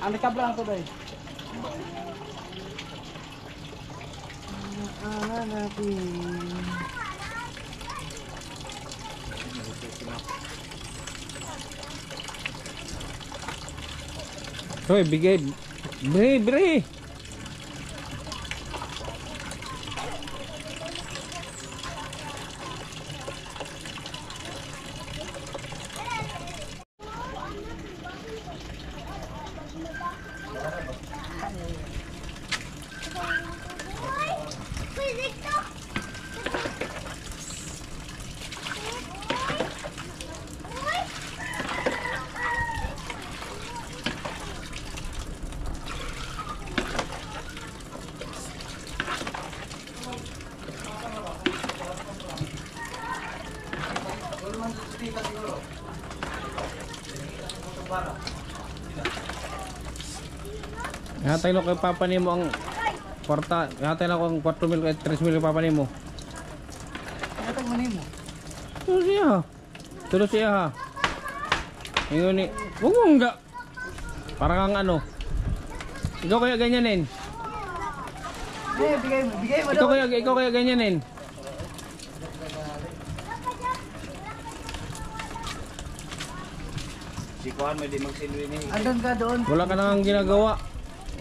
Ano ka blanco ba eh? Hoy, bigay. Bre. Hatay lang kay papa nimo ang kwarta. Hatay lang ko ang 4 mil at 3 mil kay papa nimo. Hatay mo nimo. Tulo siya ha. Ingon ni, wag mo nga. Parang ang ano. Ikaw kaya ganyanin. Bigay mo Ikaw kaya ganyanin. Si Kuan may di magsilwi ni. Andun ka doon. Wala ka nang ginagawa.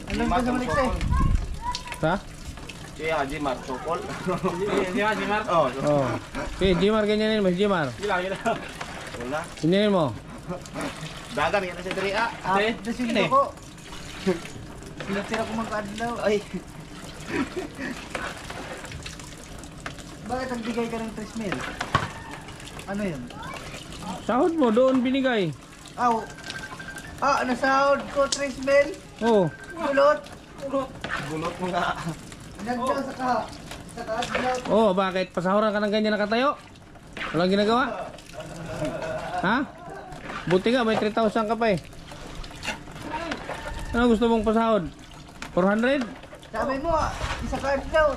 Andun ka sa Malikse. Ha? Si Haji Mar Sokol. Di ba, si Mark? Oh, Oh. Okay, Jimar ganyanin mo, Jimar. gila. Wala. Ganyanin mo. Dagan yan sa diri ah. Dasin ko. Sila ko magkaadlaw. Ay. Bakit nagbigay ka ng 3 mil? Ano yun? Sahod mo doon binigay. Aw. Nasahod ko 3 mil. Oh. Gulot. Bulot mo nga. Nagdaw sa kaadlaw. Oh, bakit? Pasahuran ka ng ganyan nakatayo? Walang ginagawa? Ha? Buti nga, may 3,000 ka pa eh. Ano gusto mong pasahod? 400? Sabi mo, isa kaadlaw.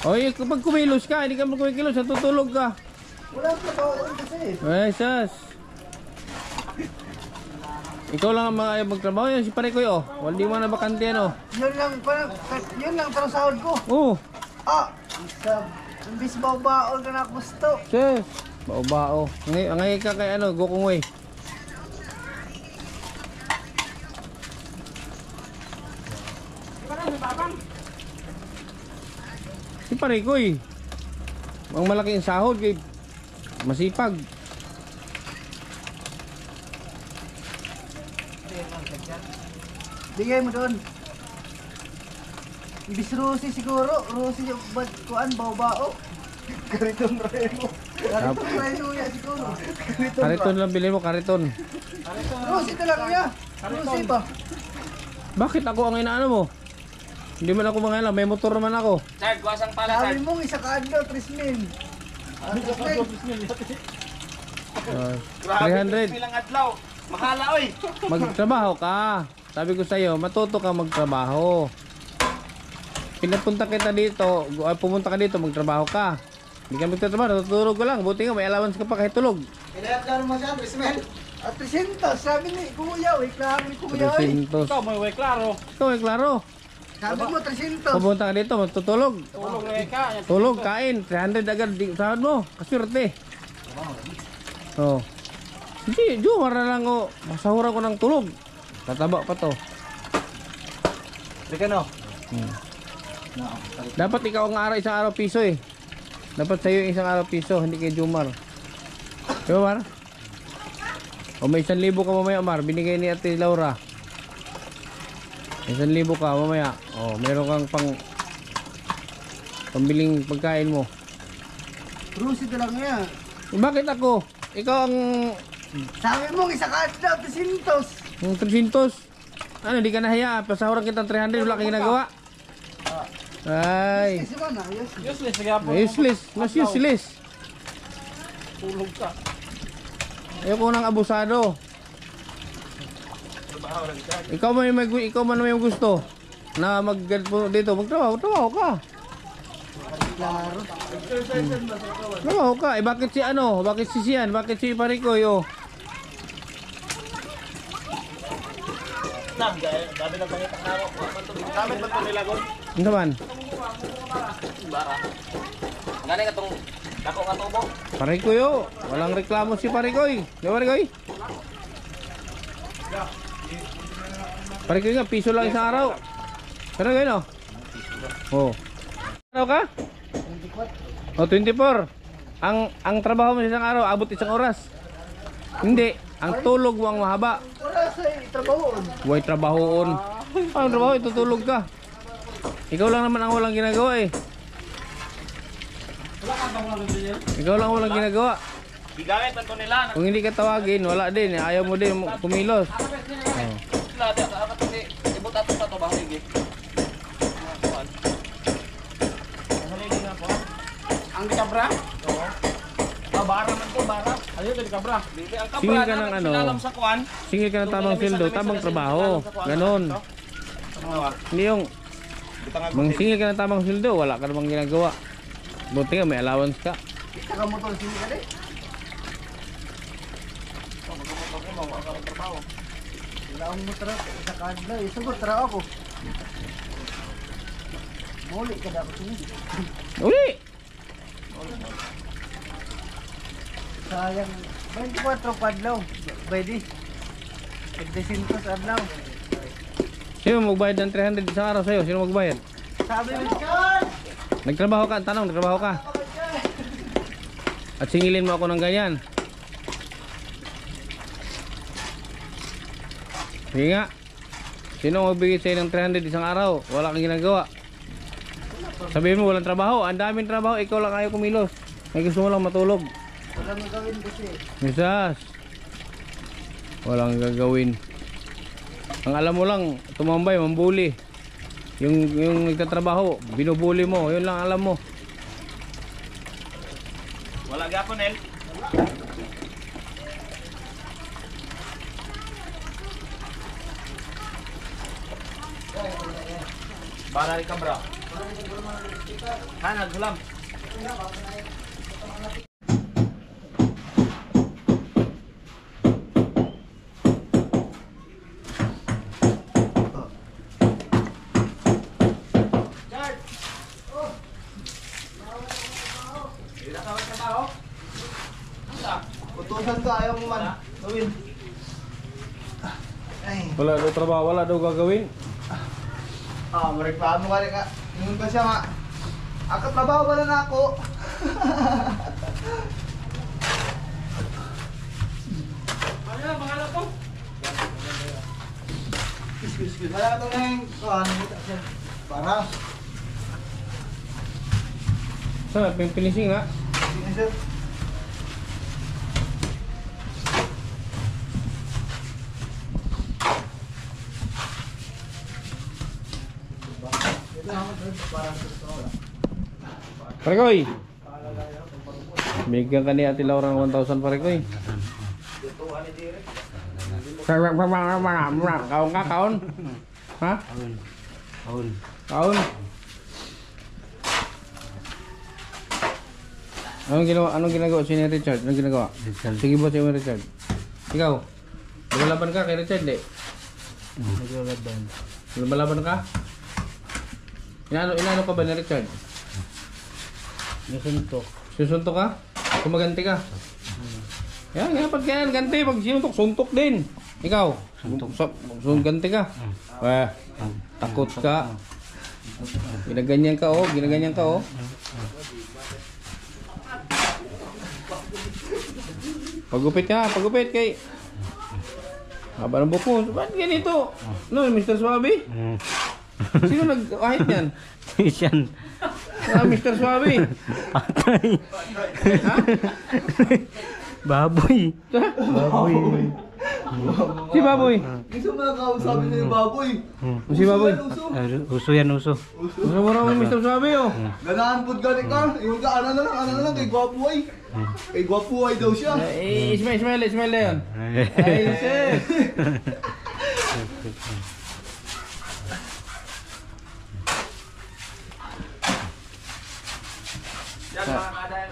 Oy, kapag kumilos ka, hindi ka magkumikilos, natutulog ka. Wala ka baon kasi. Ay, sas. Ikaw lang ang magtrabaho yan, si Parikoy oh. Hindi mo na bakante yan oh. Yun lang tarong sahod ko. Oh, Imbis baon ka na gusto. sis. Bao-bao. Ngay ka kay ano, Gokongway. Si Parikoy. Ang malaking sahod kay masipag. Bigay mo doon. Ibis Rosie siguro. Rosie yung kuan, bao-bao. Kariton remo. Kariton reno ya siguro. Kariton lang bilhin mo, kariton. Rosie talaga ya. Rosie ba? Bakit ako ang inaano mo? Hindi man ako mangailan, may motor naman ako. Sir, guwasang pala Sabi mo isa kaadlaw, 3 mil. Ano ka pa? 300. Bilang adlaw. Mahala oy. Magtrabaho ka. Sabi ko sa'yo, matuto ka magtrabaho. Pinapunta kita dito, pumunta ka dito, magtrabaho ka. Hindi ka magtatrabaho, natutulog ka lang. Buti nga, may allowance ka pa kahit tulog. Pinayat ka naman siya, 3 mil. At 300, sabi ni Kuya, klaro ni Kuya. 300. may klaro. Ito, ay klaro. Sabi mo 300. Pupunta ka dito, matutulog. Tulog na ka. Tulog, kain. 300 agad, sahod mo. Kaswerte. Oh. Hindi, Jumar na lang ko. Masahura ko ng tulog. Tataba pa to. Di ka no? Dapat ikaw ang araw, isang araw piso eh. Dapat sa'yo isang araw piso, hindi kay Jumar. Di ba, Mar? O may 1,000 ka mamaya, Mar. Binigay ni Ate Laura. 1,000 ka mamaya. O, meron kang pambiling pagkain mo. Rosie talaga yan. Bakit ako? Ikaw ang Sabi mo isa kaadlaw, 300. yung 300. Ano, di ka nahiya. Pasahuran kitang 300, wala kang ginagawa. Ay. Kasi ba na, yes. Useless nga po. Useless. Mas useless. Tulog ka. Ayoko nang abusado. Ikaw man may gusto na dito, magtrabaho ka. Klaro. Trabaho ka. Eh bakit si ano? Bakit si Sian? Bakit si Parikoy? Oh. na. Gabi na pangita na ako. Gamit ba ito nilagon? Ano naman? Bara. Gani ka itong dako nga tubo. Parikoy oh. Walang reklamo si Parikoy. Di ba Parikoy? Parikoy nga, piso lang isang araw. Parikoy no? Oh. Araw ka? 24. Oh, 24. Ang trabaho mo sa isang araw, abot isang oras. Hindi. Ang tulog mo ang mahaba. Wala sa trabahoon. Huwag trabahoon. Ang trabaho, itutulog ka. Ikaw lang naman ang walang ginagawa eh. Ikaw lang ang walang ginagawa. Gigamit ba ito nila? Kung hindi ka tawagin, wala din. Ayaw mo din kumilos. Oh. Lahat yan. Dapat hindi. Ibot ato sa ito. Bahig eh. Ang di kabra? Oo. Bara man to, bara. Ayun, di kabra. Ang kabra Singil ka ng ano, sinalam sa kuan. singil ka ng tamang sildo, tamang trabaho. Ganon. Hindi yung mangsingil ka ng tamang sildo, wala ka namang ginagawa. Buti nga, may allowance ka. Kita ka motor sini ka rin. Wala akong motor sa kadla. Sagot tara ako. Muli ka dapat sini. Uli! Sayang. 24 kadlaw. Pwede. 300 adlaw. Sino magbayad ng 300 isang araw sa'yo? Sino magbayad? Sabi mo, Chad! Nagtrabaho ka, tanong, nagtrabaho ka. At singilin mo ako ng ganyan. Sige nga. Sino magbigay sa'yo ng 300 isang araw? Wala kang ginagawa. Sabihin mo walang trabaho. Ang daming trabaho, ikaw lang ayaw kumilos. May gusto mo lang matulog. Walang gagawin kasi. Misas. Walang gagawin. Ang alam mo lang, tumambay, mambuli. Yung nagtatrabaho, binubuli mo. Yun lang alam mo. Wala gapon, El. Bara rin kabra. Hanag, gulam. Utusan ka, ayaw mo man. Gawin. Ay. Wala daw trabaho, wala daw gagawin. Mareklamo ka rin ka. Yung ba siya nga. Ako trabaho ba na ako? Ano na, pangalan ko? Excuse. Wala ito na yung para. Saan? Pinising nga. Sige, sir. Parekoy. Bigyan ka ni Ate Laura ng 1,000 Parekoy. Kaon ka, kaon? Ha? Kaon. Kaon? Anong ginagawa si Richard? Anong ginagawa? Sige ba si Richard? Ikaw? Lumalaban ka kay Richard, di? Naglalaban. Lumalaban ka? Inano ka ba ni Richard? Nasuntok. Susuntok ka? Kumaganti ka? Yan, pag ganyan, ganti. Pag sinuntok, suntok din. Ikaw? Ganti ka? Takot ka. Ginaganyan ka, oh. Ginaganyan ka, oh. Pagupit ka, pagupit kay... Haba ng buhok mo. Ba't ganito? No, Mr. Suabe? Sino nag-ahit yan? Yan. Mr. Suabe? Patay. Ha? Baboy. Baboy. Si Baboy? Gusto mo na kausapin na yung baboy. Si Baboy? Uso yan, uso. Gusto mo raw Mr. Suabe, oh. Ganahan po galing ka. Yung ka, ano na lang, kay Gwapo ay. Kay Gwapo ay daw siya. Ismail na yun. Ay, sis.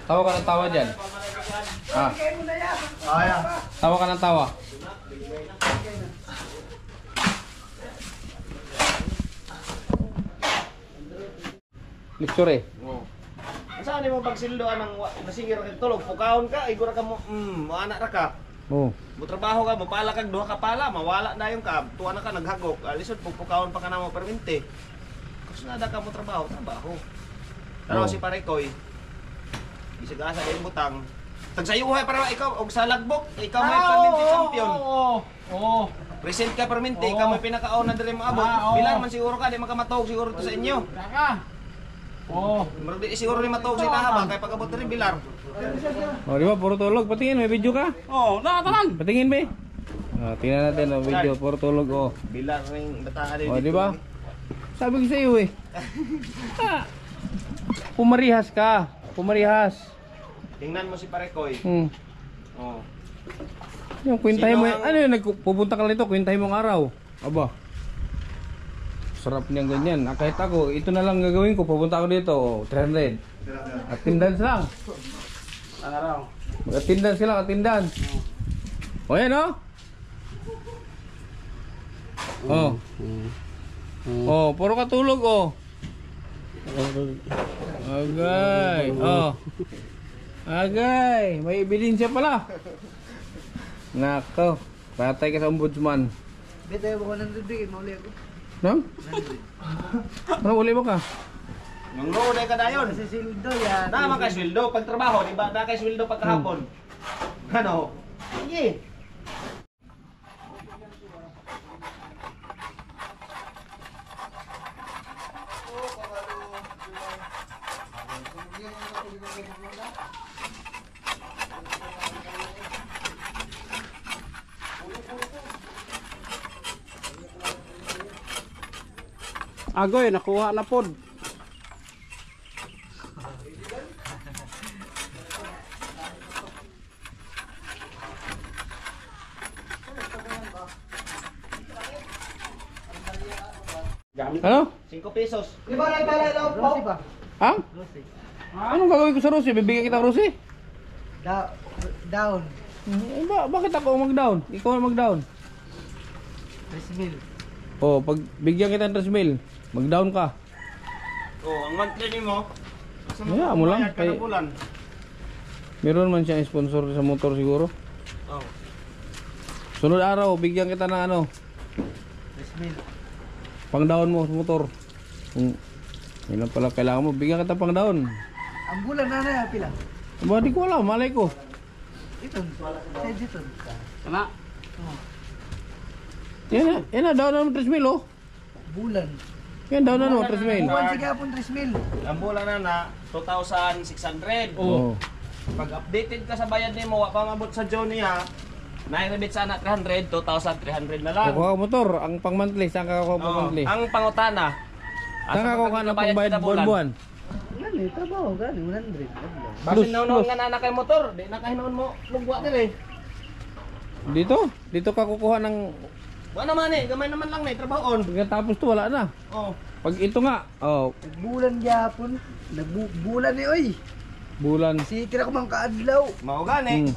Tawa ka ng tawa dyan. Ah, Kaya. tawa ka ng tawa. Lecture. Oo. Saan mo pagsildoan ng nasingir ka tulog, pukaon ka, igura ka mo, anak ra ka. Oh. Mo trabaho ka, mapala kag duha ka pala, mawala na yung ka, tuwa na ka naghagok. Alisod pukaon pa ka na mo perminti. Kasi nada ka mo trabaho. Pero Oo. si Parekoy, bisag asa din butang. Tagsayuhay para ikaw og sa lagbok, ikaw may perminti champion. Oo. Present ka perminti, ikaw may pinakaon na diri mo abot. Bilang man siguro ka, di makamatog siguro to sa inyo. Kaka. Oo. Murag di siguro ni matog sa inaha ba kay pag-abot diri bilar. Oh, di ba? Puro tulog. Patingin, may video ka? Oo, nakatanan. Patingin, be. Ah, tingnan natin ang video. Puro tulog, oh. Bilar ring bataan Oh, di ba? Sabi ko sa iyo, eh. Ah. Pumarihas ka. Pumarihas. Tingnan mo si Parekoy. Oh. Yung kwentahin mo, Sino ang- ano yun, pupunta ka nito, kwentahin mo ang araw. Aba. Sarap niyang ganyan. Ah, kahit ako, ito na lang gagawin ko. Pupunta ako dito, oh, 300. Attendance lang. Araw. Attendance lang, attendance. O yan, oh. Oh. Oh, puro katulog, oh. Agay. Oh. Agay. May ebidensya pala. Nako. Patay ka sa ombudsman. Bete mo 100 bigay, mauli ako. No? Ano uli mo ka? Yung road ay kadayon. Kasi sildo yan. Na kay sweldo pag trabaho, di ba? Na kay sweldo pag kahapon. Ano? Sige. Agoy, nakuha na pod. Ano? 5 pesos. Di ba nagbalay lang po? Rosi ba? Ha? Anong gagawin ko sa Rosie? Bibigyan kita ng Rosie? Down. Eh, bakit ako ang mag-down? Ikaw ang mag-down. 3,000. Oh, pag bigyan kita ng 3,000, mag-down ka. Oh, ang monthly nimo. Yeah, mo lang. Kada bulan. Meron man siyang sponsor sa motor siguro. Oh. Sunod araw, bigyan kita ng ano, 3,000. pang-down mo sa motor. Kung yun lang pala kailangan mo, bigyan kita pang-down. Ang bulan na pila. Ba, di ko alam, malay ko. Ito. Sa dito. Kana. Yan na, down na mo 3,000 oh. Bulan. Yan, down na mo 3,000. Buwan sige hapon 3,000. Ang bulan na 2,600. Oh. Pag updated ka sa bayad nimo, wa pa mabot sa Johnny ha. Nairabit sana 300, 2,300 na lang. Kukuha ka motor, ang pang-monthly, saan ka kukuha Oh, pang-monthly? ang pangutana. Saan ka kukuha ng pang-bayad buwan-buwan? Gani, trabaho, gani, 100. Basin noon nga na kay motor, di na kahinuon mo lugwa dire. Dito ka kukuha ng, Wa naman eh, gamay naman lang na trabahoon. pagkatapos to wala na. Oh. Pag ito nga, oh, Bulan gyapon. Bulan ni oy. bulan. Si tira ko mang kaadlaw. Mao gani. Hmm.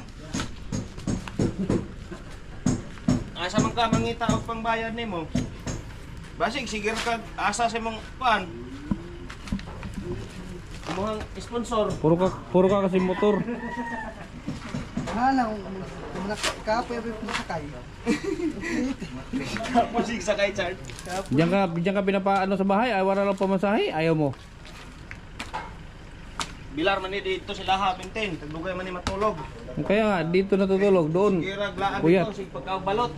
Asa man ka mangita og pangbayad nimo? Basig sigir ka asa sa imong kuan. Imong sponsor. Puro ka kasi motor. Halang kapoy abi masakay. Musik sa kay Chart. Diyan ka pinapaano sa bahay, ay wala lang pamasahe, ayaw mo. Bilar man ni dito sila ha pinten, tagdugay man ni matulog. Kaya nga, dito natutulog, doon. Sigirag laan Puyat. dito sig pagkabalot.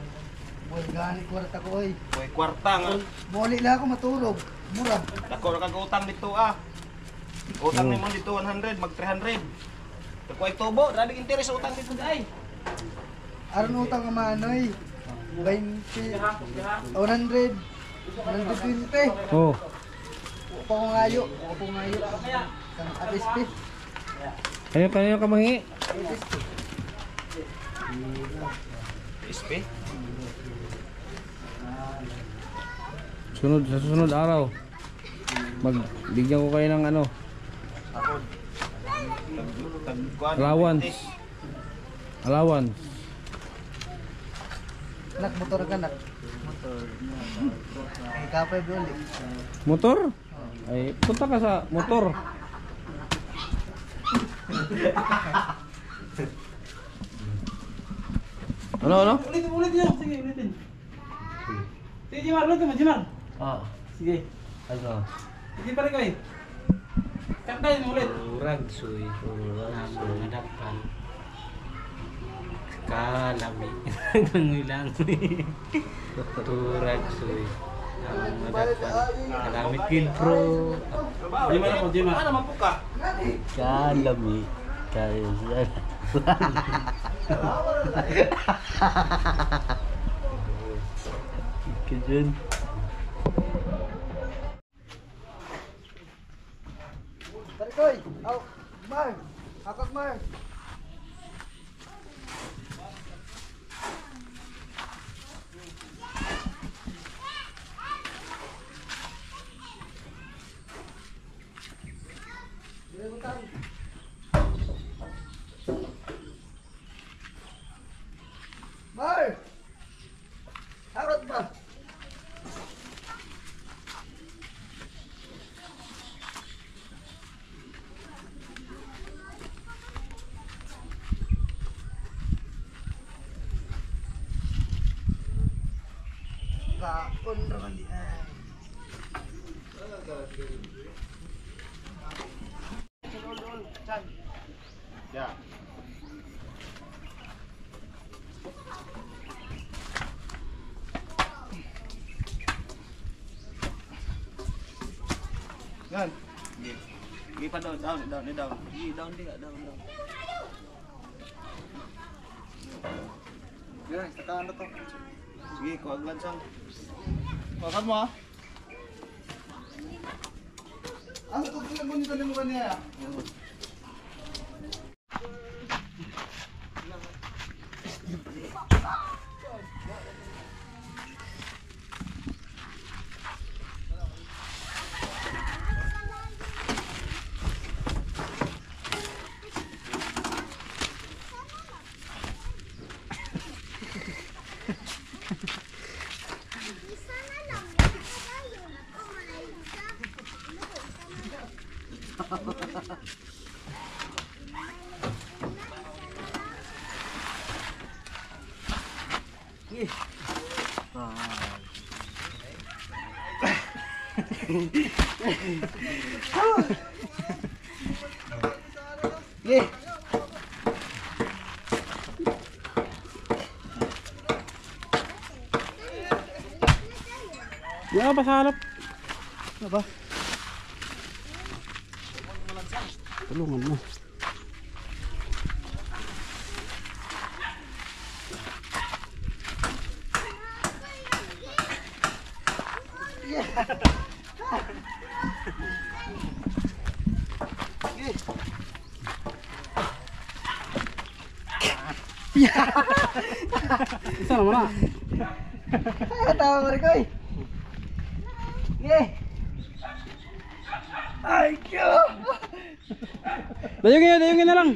Boy gani kwarta ko oy. Koy kwarta nga. Muli lang ako matulog. Mura. Dako ra kag utang dito ah. Utang nimo dito 100, mag 300. Dako ay tubo, rabi interes sa utang dito ay. Aron utang ka manoy. 20. 100. 120. Oh. Upo ko ngayo. Upo ko ngayo. At SP. Kanino ka manghingi? SP. Sa susunod araw. Magbigyan ko kayo ng ano, allowance. Allowance. Nak motor ka nak. Ay, kapay bro. Motor? Ay, punta ka sa motor. Ano? Ulitin niya. Sige, ulitin. Sige, Jimar. Ulitin mo, Jimar. Sige. Ano? Sige pa rin ko eh. Kantayin mo ulit. Turag suy, nadapan. Kalami. Nangilang. Turag suy. Nadapan. Kalamit kin pro. Jimar ako, Jimar. Ano man po ka? Kalami. Kaya Kejun. Tarikoy! Aw! Mar! Hakak Mar! Mar! Harot ba? Kaon naman di ay. Ya. Yan. Gi pa down. Gi down dia, down. Yan, saka ano to? Sige, kuwag lansang. Pakan mo ah. Ano to? Tingnan mo nito ng mukha niya. Yeah. Ya, pa sa harap. Apa? Tulungan mo. Isa naman na. Tawa mo rin ko eh. Yeah. Ay, kyo! Dayungin na lang.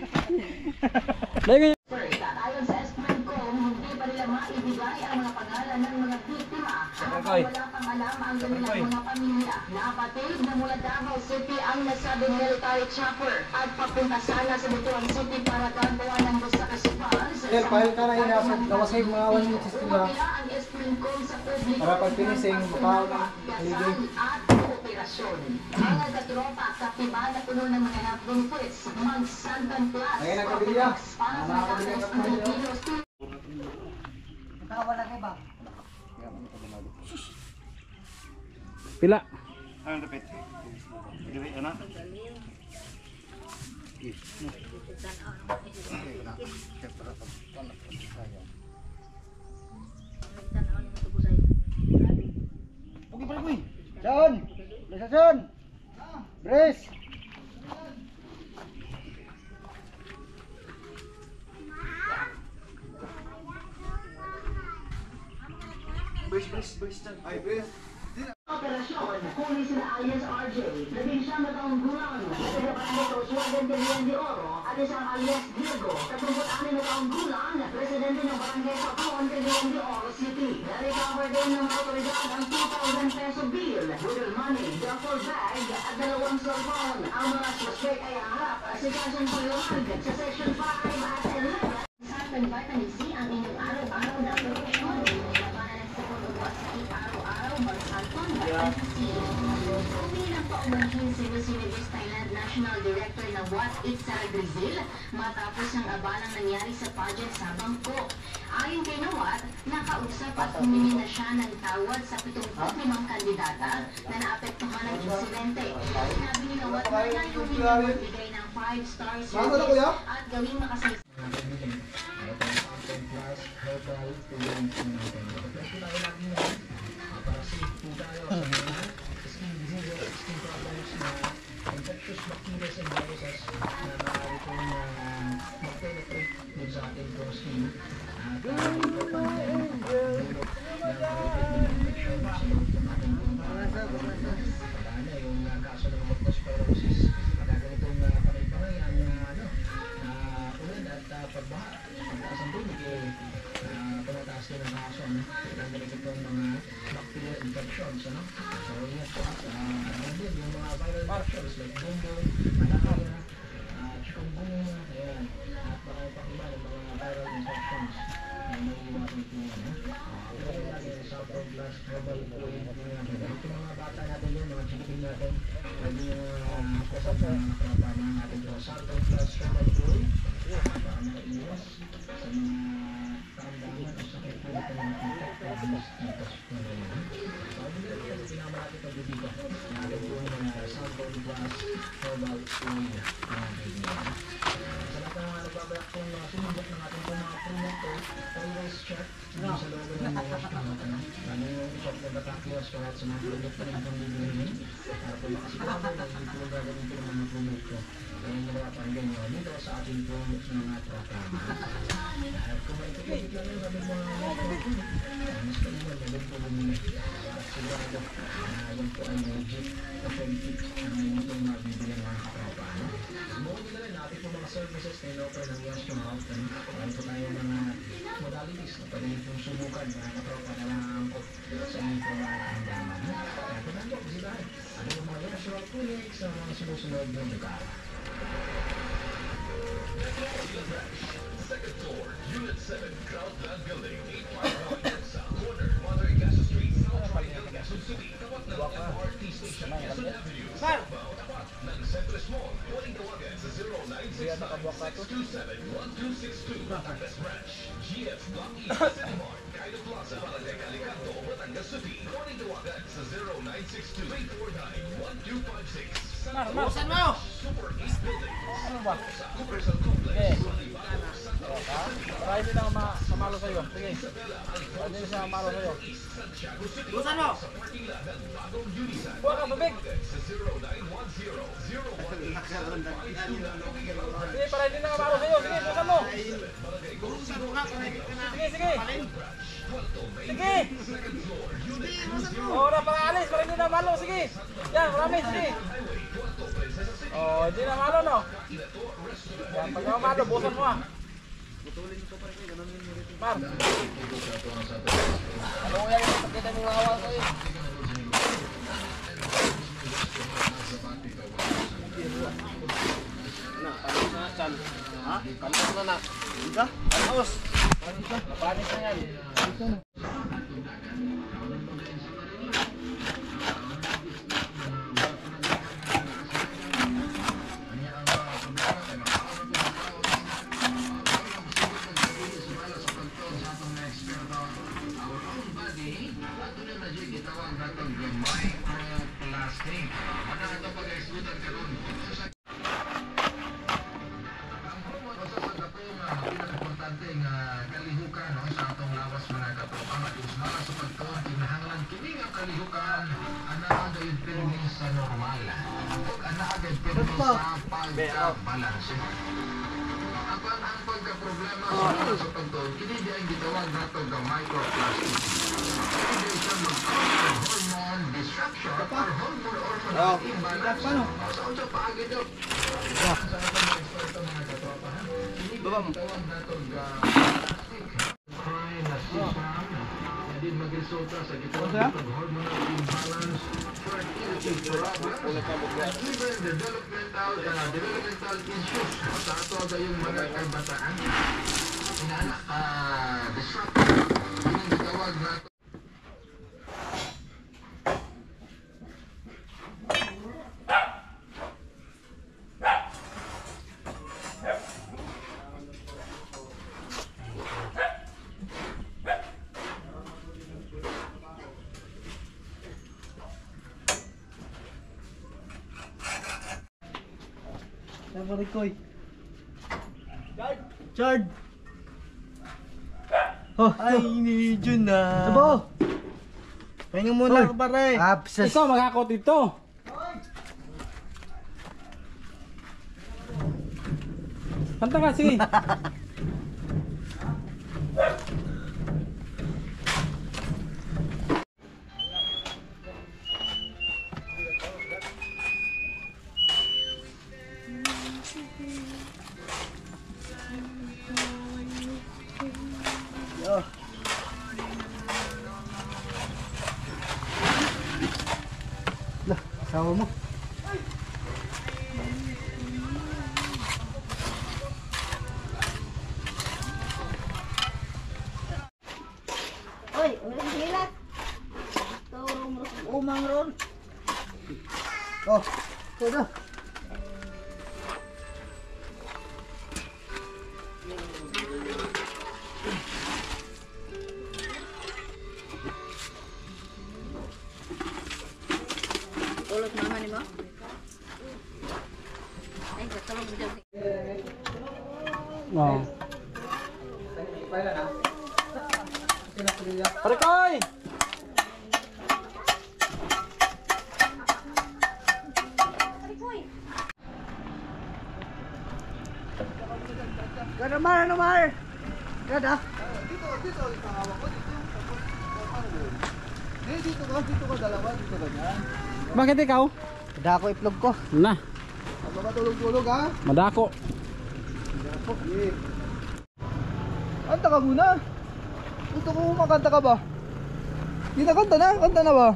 Dayungin. Ayon sa Espringcom, hindi pa nila maibigay ang mga pangalan ng mga biktima habang wala pang alam ang kanilang mga pamilya. Napatid na mula Davao City ang nasabing military chopper at papunta sana sa Butuan City para gagawa ng gusto kasipan sa Pahil ka na inasad, nawasay mga awan yung sistema. Umapila ang Espringcom sa publiko Para pag pinising, bakaw na. gasal at kooperasyon. Mga katropa sa tiba na puno ng mga nabungkwits, mag-Santan Plus Ayun ang kabilya. para sa kasos ng Pilipinos. Tawa na kayo ba? Pila. Ano dapat? Dili ana. Pugi pa rin John! Blesa John! Brace! Brace. Ay, brace. Operasyon, huli sila alias RJ, 11 taong gulang, taga-barangay Roswagan de Leon de Oro, at isang alias Diego, 36 taong gulang, presidente ng barangay Sapon de Leon de Oro City. Na-recover din ng otoridad ang 2,000 peso bill, wheel money, duffel bag at 2 cellphone. Ang mga suspect ay harap sa Section 5 sa Section 5 at 11. Sa vitamin C ang inyong araw-araw na proteksyon. Labanan ng sakot o sakit araw-araw, Balsanton, vitamin C. Umilang paumanhin si Miss Universe Thailand National Director ng What It's Sara Grizil matapos ang abalang nangyari sa pageant sa Bangkok. Ayon kay Nawat, nakausap at humingi na siya ng tawad sa 75 kandidata na naapektuhan ng insidente. Sinabi ni Nawat na layunin niya magbigay ng 5-star service at gawing makasaysayan. Busan mo! Ano ba? Okay. Para hindi na mamalo sa'yo. Sige. Para hindi na siya mamalo sa'yo. Busan mo! Buwan ka, babig! Sige, para hindi na mamalo sa'yo. Sige, busan mo! Sige, sige! Sige! Oo, na para alis. Para hindi na mamalo. Sige! Yan, marami. Sige! Oh, hindi na mamalo, no? Yan, pag mamalo, busan mo ah. Mar! Ano ko yan yung pagkita ng awal ko eh? Panis na chan. Ha? Panis na na. Ika? Panos? Panis na yan. Ang pagka-problema sa pagtuon, kini di ang gitawag nato ng microplastic. Kini siya mag-cause hormone disruption or hormonal imbalance. Sa unsa paagi daw? Sa mga eksperto mga katropa, kini gitawag nato ng plastic. Cry na system, din nagresulta sa gitawag ng hormonal imbalance, fertility problems, at even developmental issues sa ato gayong mga kabataan. Inaanak disruptor, yung gitawag na Koy. Chard. Oh, ay ni Jun na. Sabo. Pahinga muna pare. Absas. Ikaw magkakot dito. Kanta ka, sige. Sawa mo. Oy, ulang hilat. Turong umang ron. Oh, kuda. Ulot naman mo. Ay, katulog mo dyan. Oh. Pare Koy! Gada mar, ano mar? Gada. Dito, itahawa ko dito. Dito ka dalawa, dito ka dyan. Bakit ikaw? Dako iplog ko. Na, Ang mga tulog-tulog ha. madako. Dako, eh. Kanta ka muna. Gusto ko makanta ka ba? Hindi na kanta na, kanta na ba?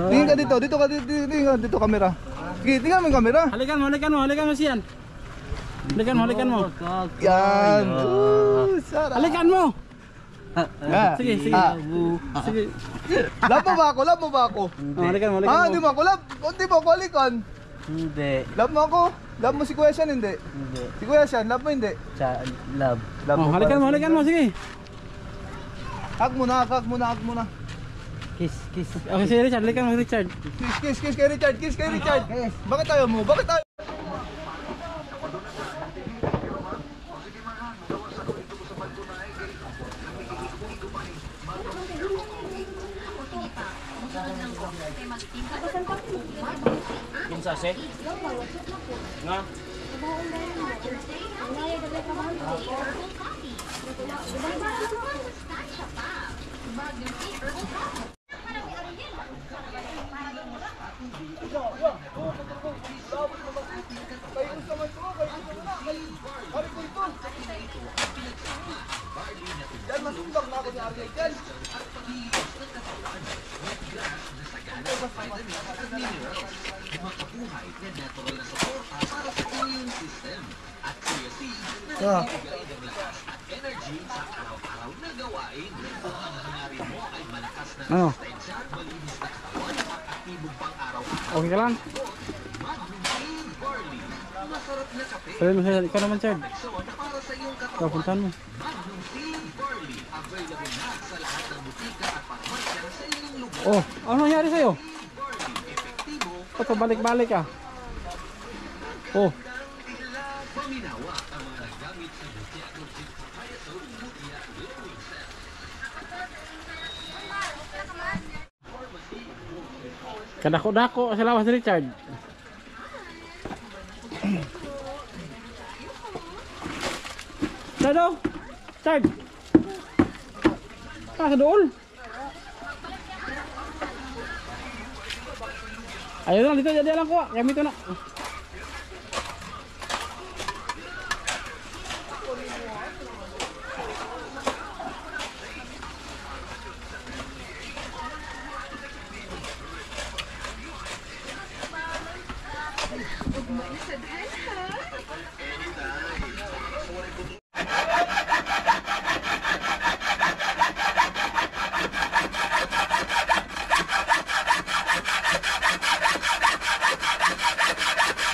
Tingin ka dito, tingin ka dito kamera. Sige, tingnan mo yung kamera. Halikan mo siyan. Halikan mo. Yan. Sarap. Halikan mo. Ah. Sige. Sige. Love mo ba ako? Oh, halikan mo. Ah, di mo ako love. Di mo ako halikan. Hindi. Love mo ako. Love mo si Kuya Sian, hindi. Hindi. Si Kuya Sian, love mo hindi. Love. Love Oh, para halikan mo, sige. Hug muna. Kiss. Okay, si Richard, halikan mo Richard. Kiss kay Richard. Bakit tayo mo? Kinsa se? Nga. Yan, masumbang na ako ni Ariel dyan. Ah. Ano? Okay ka lang? Sabi mo siya, ikaw naman Chad. Ikaw, puntahan mo. Oh, ano nangyari sa'yo? Ba't pabalik-balik ka? Oh. Kadako-dako sa lawas ni Richard. Chad, oh! Chad! Sa doon! Ayun lang, dito, jadi lang ko. Kami ito na.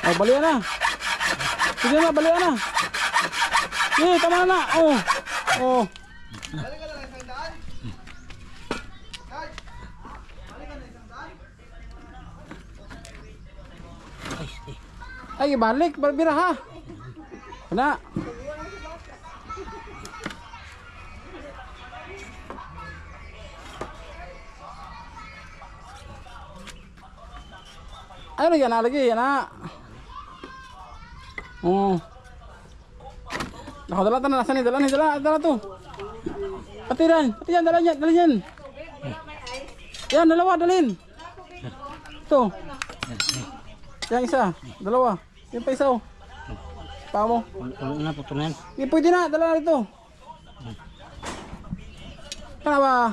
Oh, balian na. Sige na, balian na. Sige, tama na. Oh. Oh. Balik ka lang isang daan. Guys, balik ka na isang daan. Ay, balik. Barbira ha. Kana. Ano yan na lagi? Yan na. Oh. Dala na nasa ni, dala to. Pati yan, dala yan. Yan, dalawa, dalhin. Ito. Yan isa, dalawa. Yan pa isa oh. Pa mo. Ulo na, puto na yan. Hindi pwede na, dala na ito. Kana ba?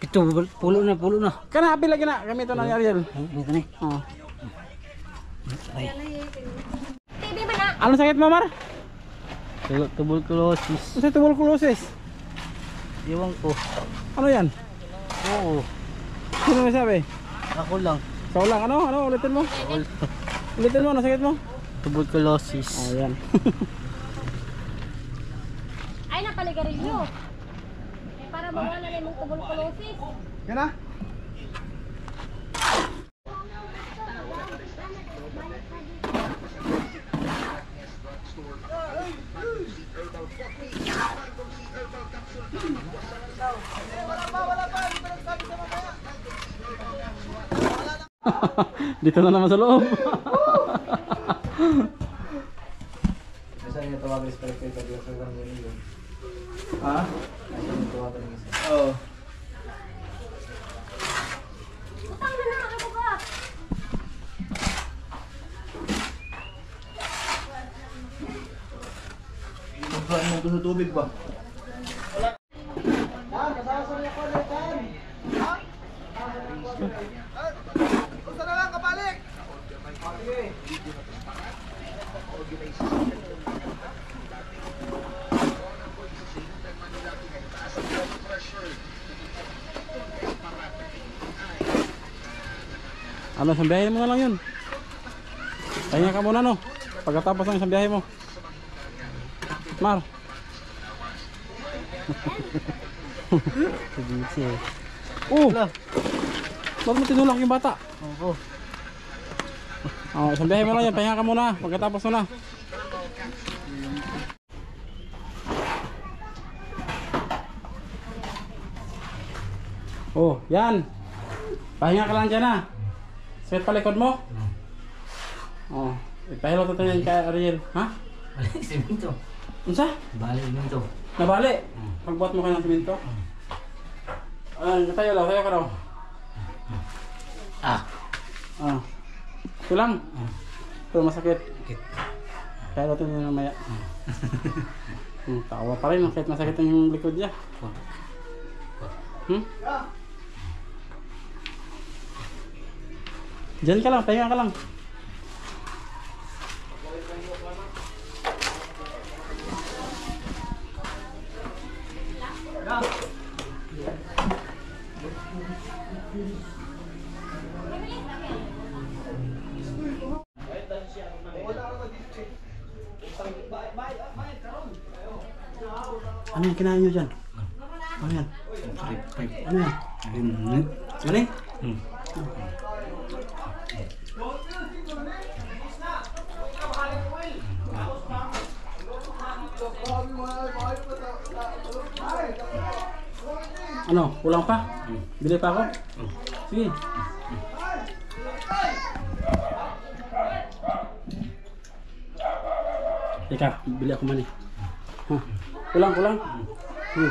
Ito, pulo na. Kana, apil lagi na. Gamito na ni Ariel. Ito na. Oh. Ay. Ano sakit mo, Mar? Tuberculosis. Ano sa tuberculosis? Iwan ko. Ano yan? Oo. Sino may sabi? Ako lang. Ikaw lang, ano? Ulitin mo? Ulitin mo, ano sakit mo? Tuberculosis. Oh, yan. Ay, napaligarilyo. Para mawala na yung tuberculosis. Yan na. Dito na naman sa loob. Saan yung tawagin sa pagkakita dito sa lang yun? Ha? Saan yung tawagin ng isa? Oo. Utang na lang ako ba? Magkaan mo ito sa tubig ba? Gusto na lang, kabalik! Ano, isang biyahe mo na lang yun. Kaya ka muna no. Pagkatapos ng isang biyahe mo. Mar. Ba't mo tinulak yung bata? Oo. Oh, isang biyahe mo lang yan. Pahinga ka muna. Pagkatapos mo na. Oh, yan. Pahinga ka lang dyan ha. Sakit pa likod mo? Oh, ipahilo ko yan kay Ariel. Ha? Balik siminto. Unsa? Balik siminto. Nabali? Pagbuhat mo kayo ng simento? Tayo ka daw. Ah. Ah. Ito lang. Ito masakit. Sakit. Kaya natin yun namaya. Tawa pa rin kahit masakit yung likod niya. Diyan ka lang, pahinga ka lang. Ano yung kinain nyo dyan? Ano yan? Ano yan? Ano yan? Ano? Kulang pa? Bili pa ako? Sige. Teka, bili ako man eh. Kulang. Sige.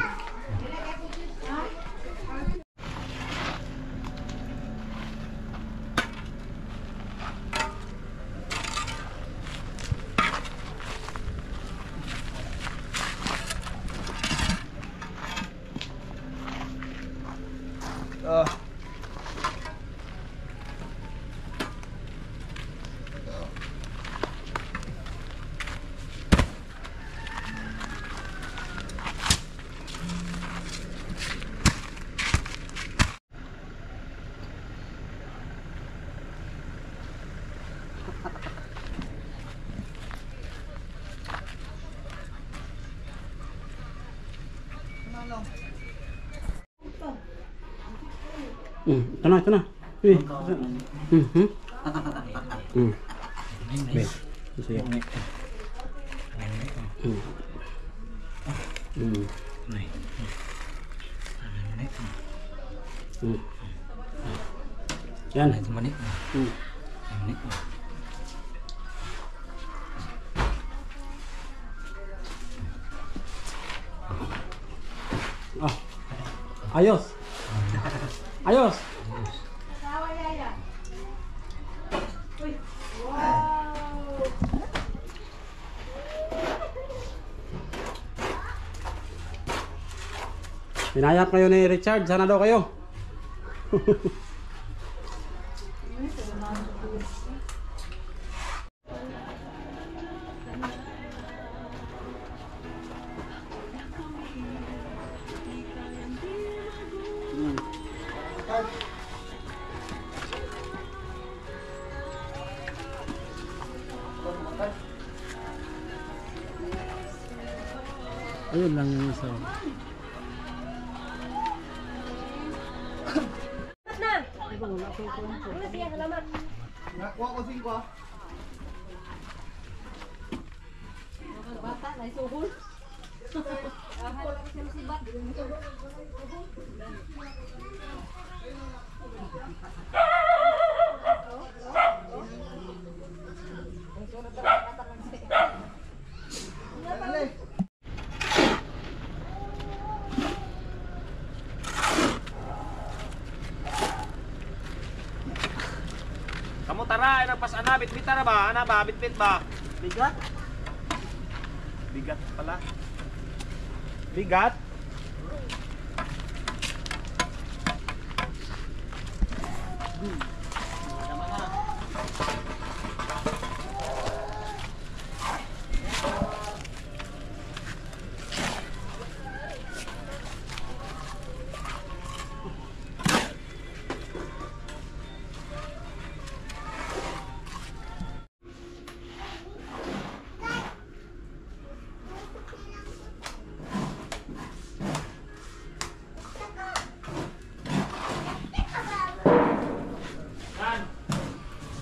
Ito na, ito na. Uy. Be. Sige. Yan. Oh. Ayos. Ayos. Pinayat kayo ni Richard, sana daw kayo. Ayun lang yung isa. Ano siya, salamat. Nakuha ko 5 ah. Bata, naisuhol. Kamu tara, nagpas ana, bitbit tara ba? Ana ba, bitbit ba? Bigat? Bigat pala. Bigat?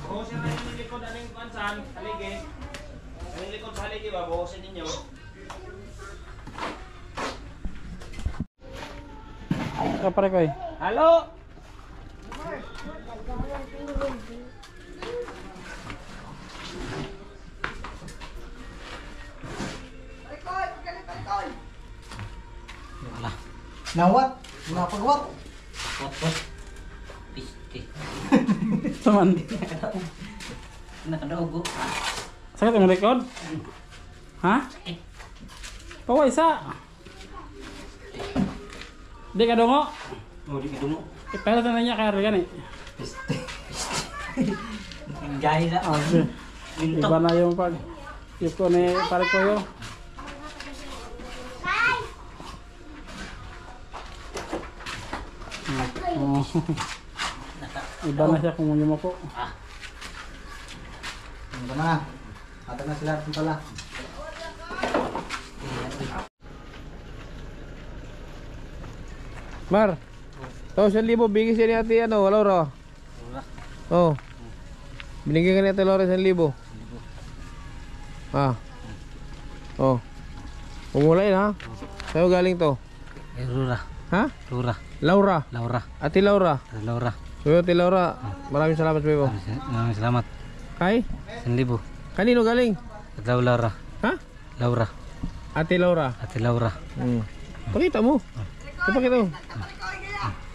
Buhusin na yung likod aning pansan, haligi. Aning likod sa haligi ba, buhusin ninyo. Pare ko eh. Halo! Nawat, napagwat. Saman. Nakadaog. Sakit ang record? Ha? Pawai sa. Di ka dungo? Oh, di dungo. Pero na niya kaya gan eh. Gaya sa. Okay. Iba na yung pag yuko ni pare ko yo. Oh. Iba na siya kung yung ko. Ano na? Ata na sila ito pala. Mar. Tahu 1,000 bigay siya ni ate ano, Laura. Oh. Binigyan ka ni ate Laura 1,000. Ah. Oh. Umulay ha. Sa'yo galing to. Laura. Ha? Laura. Laura. Laura. Ate Laura. Laura. Sabi ate Laura. Maraming salamat sa iyo. Maraming salamat. Kay? 1,000. Kanino galing? Ikaw, Laura. Ha? Laura. Ate Laura. Ate Laura. Pakita mo. Pakita mo.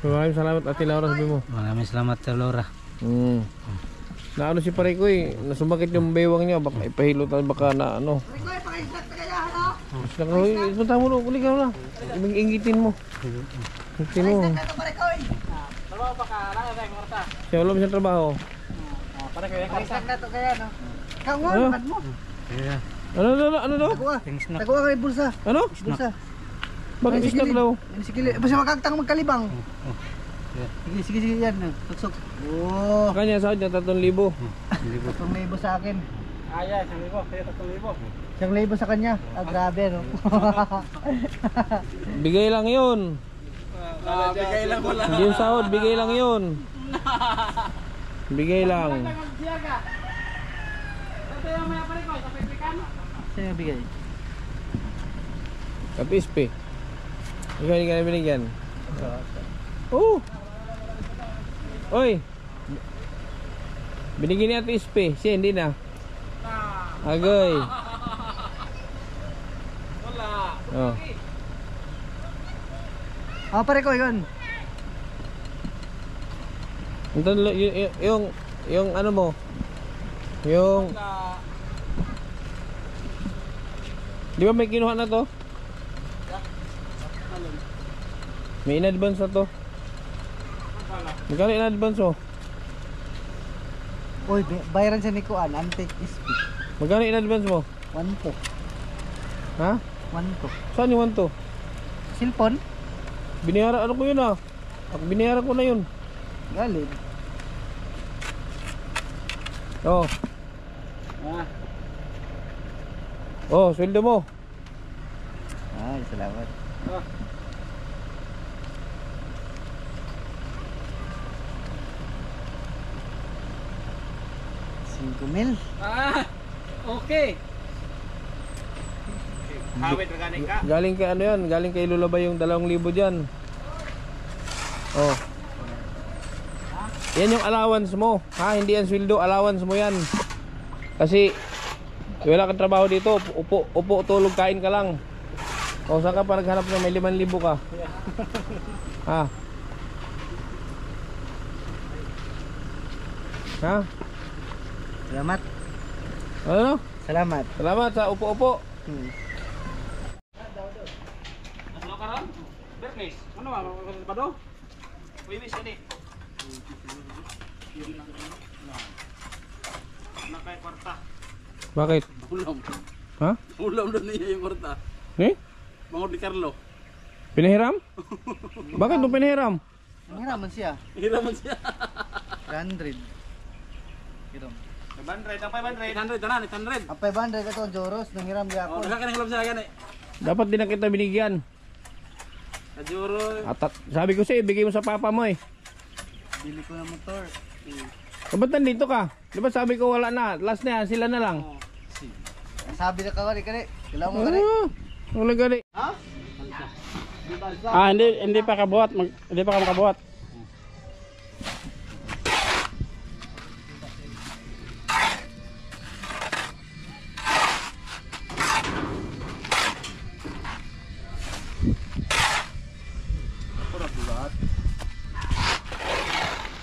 Maraming salamat ate Laura sabi mo. Maraming salamat sa Laura. Na ano si pare ko eh, nasumakit yung bewang niya, baka ipahilot na baka na ano. Mas lang ako, punta mo no, kuligaw na. Ingitin mo. Ingitin mo. Trabaho pa ka, lang sa kwarta. Siya wala mo siyang trabaho. Pare ko yung kwarta. Na to kaya no. Kaungan Ano? mo. Ano daw? Taguha kay bulsa. Ano? Bulsa. Bakit snack daw? Sige, basta makagtang magkalibang. Sige yan. Tuksok. Oh. Kanya sahod niya 3,000. 3,000 sa akin. Ah, yeah, 1,000. Kaya 3,000. 1,000 sa kanya. Ah, grabe no. Bigay lang yun. Bigay lang wala. Hindi yung sahod, bigay lang yun. Bigay lang. Sino bigay? Kapispe. Ikaw hindi ka na binigyan. Oo. Oy. Binigyan ni Ate Ispe. Siya hindi na. Agoy. Wala. Oh. Pare ko yun. Yung ano mo. Yung di ba may kinuha na to? May in-advance na to. Magkano in-advance mo? Uy, bayaran siya ni Kuan, Antique SP. Magkano in-advance mo? 1-2. Ha? 1-2. Saan yung 1 to? Cellphone? Binayaran ano ko yun ah. Binayaran ko na yun. Galing. Oh. Oh, sweldo mo. Ay, salamat. $5,000. Okay. Hawit na ganing ka. Galing kay ano yan? Galing kay Lulabay yung 2,000 dyan. Oh. Yan yung allowance mo. Ha? Hindi yan sweldo. Allowance mo yan. Kasi wala kang trabaho dito. Upo, tulog, kain ka lang. O saan ka pa naghanap na may 5,000 ka? Ha? Ha? Salamat. Ano? Salamat. Salamat sa upo-upo. Ano ka ron? Bernis. Ano ba? Ba do? Wiwis ini. Nakay kwarta. Bakit? Ulam. Ha? Ulam doon niya yung kwarta. Eh? Bangod ni Carlo. Pinahiram? Bakit mo pinahiram? Hiraman siya. Hiraman siya. 100. Hiram. 500 ang 500. 800 tanan, 800. Ang 500 ka to, Joros, nang hiram di Oh, ako. daga ka nang ulam siya gani. Dapat din na kita binigyan. Kajuro. At sabi ko sa'yo, bigay mo sa papa mo eh. Bili ko ng motor. Ba't nandito ka? Di ba sabi ko wala na, last na yan, sila na lang. Sabi na ka kani. Kailangan mo kani. Wala gani. Hindi pa kabuhat, hindi pa ka makabuhat.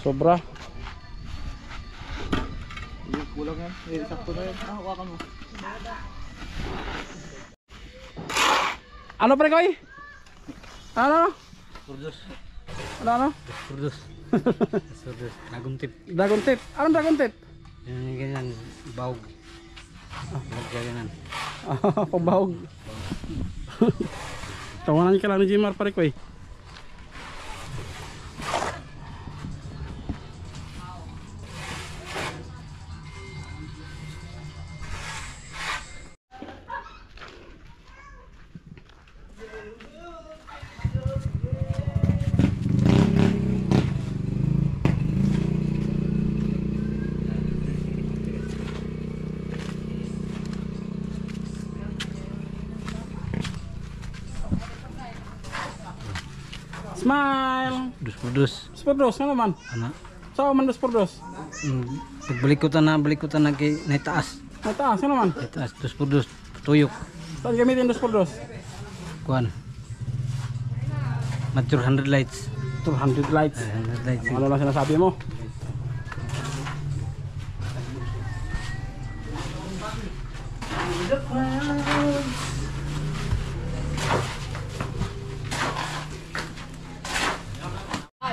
Sobra. Hindi, kulang yan. Sakto na yan. Hawakan mo. Ano pre koy? Ano? Kurdos. Ano? Kurdos. Kurdos. Dragon tip. Dragon tip. Anong dragon tip? Yan ganyan. Baog. Baog ganyan. Pambahog. Tawanan ka lang ni Jimar pare koy. Smile. Kurdos. Spordos ano man? Ano? Sao man spordos? Pagbalik ko na kay naitaas. Mataas ano man? Naitaas. Dos kurdos. Tuyok. Saan gamitin dos spordos? Kuan. Mature 100 lights. 200 lights. 100 lights. Ano lang sinasabi mo?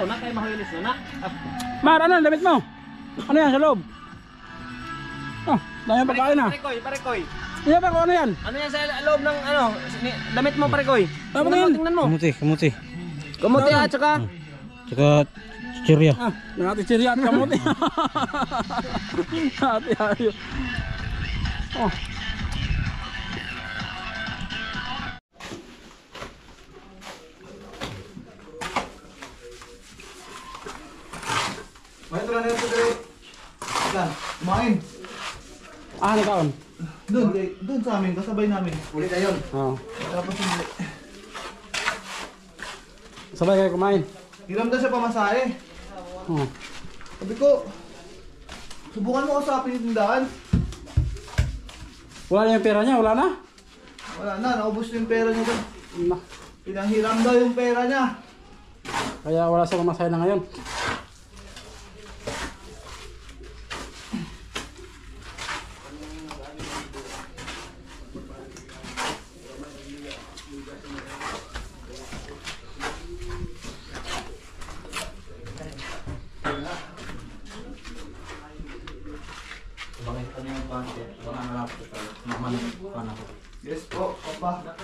Na kay mahuilis na. Mar, ano ang damit mo? Ano yan sa loob? Oh, dami yung pagkain na. Parekoy. Iya pa kung ano yan? Ano yan sa loob ng ano? Damit mo parekoy. Ano ba yan? Tingnan mo. Kamuti. Kamuti at saka Tsaka chichirya. Ah, nangati siriya at kamuti. Nangati ayo. Oh. May ito na ito dali. Yan, kumain. Ah, nagkaon. Doon sa amin, kasabay namin. Ulit na yun. Oo. Tapos hindi. Sabay kayo kumain. Hiram daw siya pamasahe. Oo. Sabi ko, subukan mo kasapin yung tindahan. Wala na yung pera niya, wala na? Wala na, naubos yung pera niya doon. Na. Pinanghiram daw yung pera niya. Kaya wala siya masaya na ngayon. Yes po, papa.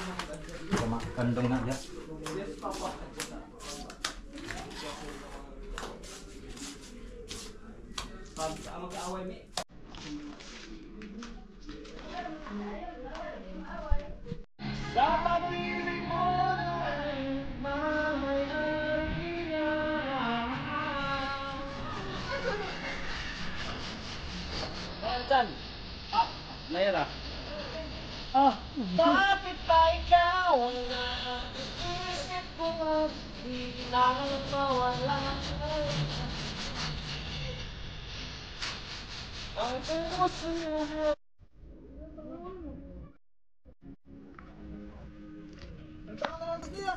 Kandong na dia. Yes, papa. Layar Bakit ba ikaw ang naiisip ko at di na mawala? Ang puso niya. Tama na lang niya.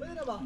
Pwede na ba?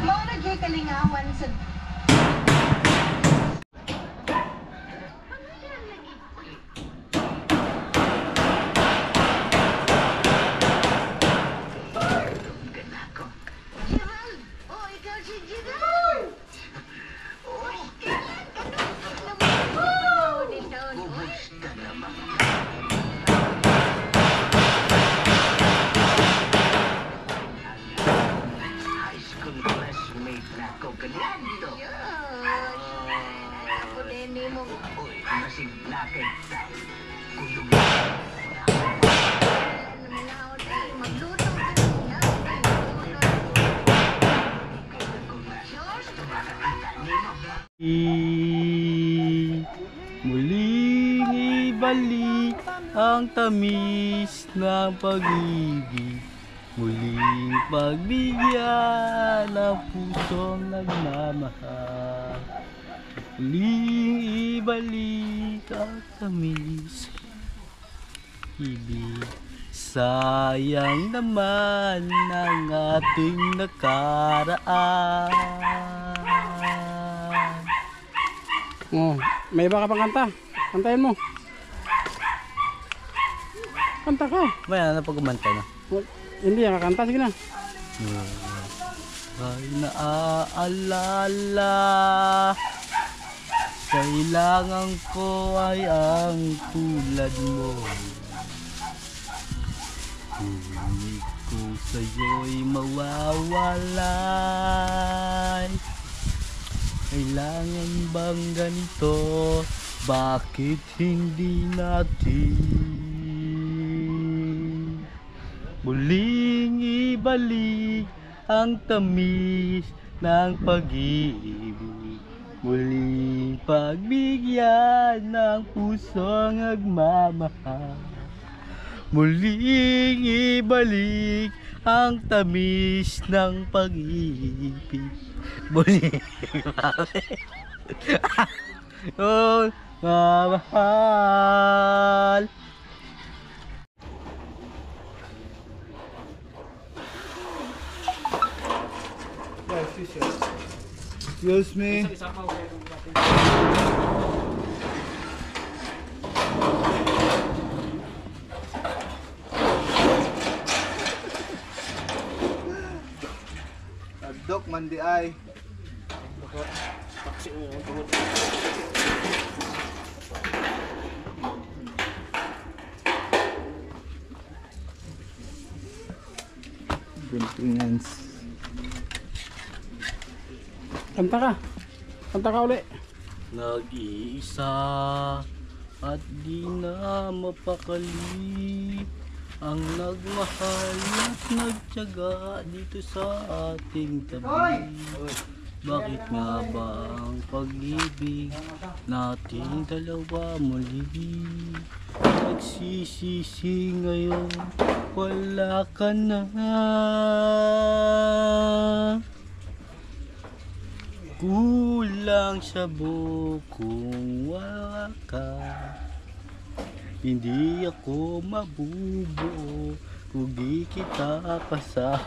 Mao na gyud kalingawan sa Gerald! Oh, ikaw si Gerald! Oh, kailan ka nung High school classmate na ako ganito. Ako din mo. Uy, nasiglakad tayo. Kuyog Magluto ka niya. Muling ibalik ang tamis ng pag-ibig Muling pagbigyan ng pusong nagmamahal. Muling ibalik ang tamis. Ibig sayang naman ang ating nakaraan. Oh, may iba ka pang kanta. Kantahin mo. Kanta ka. May ano pag kumanta na? Hindi yan kakanta. Sige na. Ay naaalala, kailangan ko ay ang tulad mo. Hindi ko sa'yo'y mawawalay. Kailangan bang ganito? Bakit hindi natin muling ibalik ang tamis ng pag-ibig? Muling pagbigyan ng pusong nagmamahal. Muling ibalik ang tamis ng pag-ibig. Muling ibalik oh, mamahal. Excuse me. Dok, mandi ay. Maintenance. Kanta ka. Kanta ka uli. Nag-iisa at di na mapakali ang nagmahal at nagtiyaga dito sa ating tabi. Bakit nga ba ang pag-ibig nating dalawa muli nagsisisi ngayon? Wala ka na. Kulang sa bukong wala ka. Hindi ako mabubuo kung di kita kasama.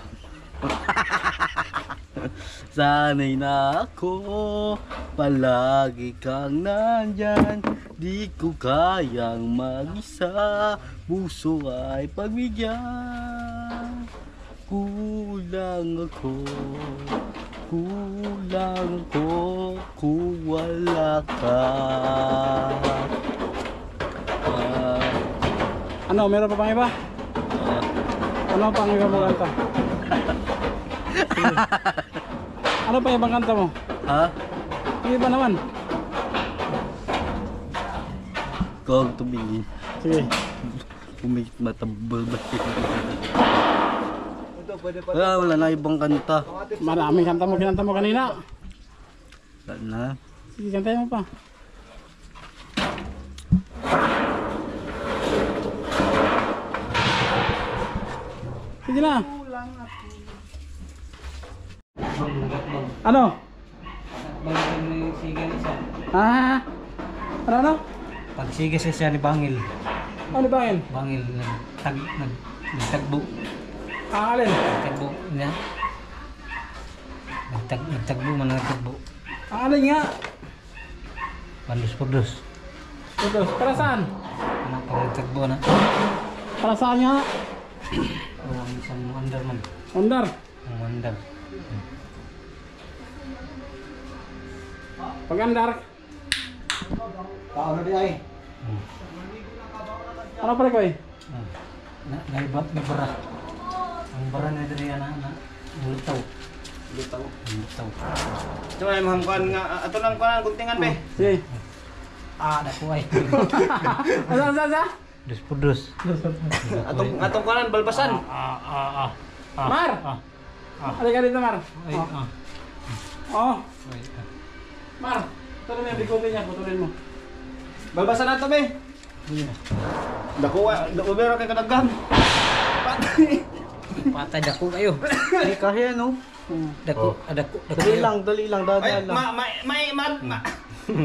Sana'y na ako palagi kang nandyan. Di ko kayang mag-isa, puso ay pagbigyan. Kulang ako kung wala ka. Ano, meron pa pang iba? Ano pang iba mo kanta? Ano pa ibang kanta mo? Ha? Yung iba naman. Kung tumingin, Sige. umikit matabal ba? Ito, pwede pa. Wala na ibang kanta. Maraming kanta mo kinanta mo kanina. Wala na. Sige, kantahin mo pa. Sige na. Ano? Ah, ano? Pagsiga siya ni Bangil. Ano ba yun? Bangil, nagtagbo. Alin? Nagtagbo niya. Nagtagbo man nagtagbo. Alin nga? Pandus-pandus. Ito, para saan? Anak pang nagtagbo na. Para saan nga? Ang isang mandar man. Ondar. Ang mandar. Pag-andar. Tao na di ay. Ano pala ko eh? Naibat ni bara. Ang bara na diri na lutaw. Lutaw. Lutaw. Ito ay mahangkuan nga. Ato lang kuan guntingan be. Sige. Dako ay. Asa? Dus-pudus. Atong kuan balbasan. Mar! Halika dito, Mar. Ay, Oh. Mar, tuloy mo yung bigote niya, putulin mo. Balbasan nato be. Dako wa, dako bero kay kadaghan. Patay. Patay dako kayo. Hindi kaya no. Dako. Dali lang, dadaan Ay, lang.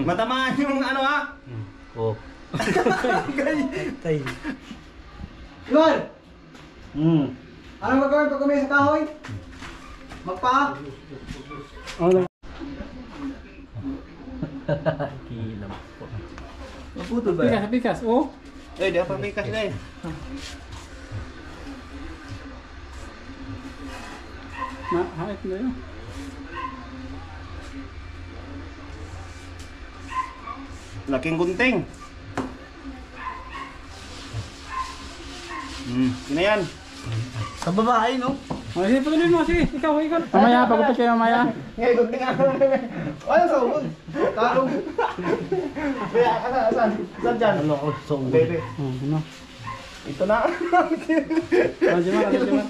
matamaan yung ano ha? Oh. Tay. Yun! Anong gagawin pag kumain sa kahoy? Magpa? Kilam. Naputol ba yan? Pikas. Oh. Eh, di apa pikas na eh. Hait na yun. Laking gunting. Yun na yan. Sa babae no? Sige, patuloy mo. Sige, ikaw. Mamaya, pagupit kayo mamaya. Ngayon, gunting nga. Ano sa uod? Tarong. Kaya, saan? Saan dyan? Ano ko so Bebe. Ano? Ito na. Jemar.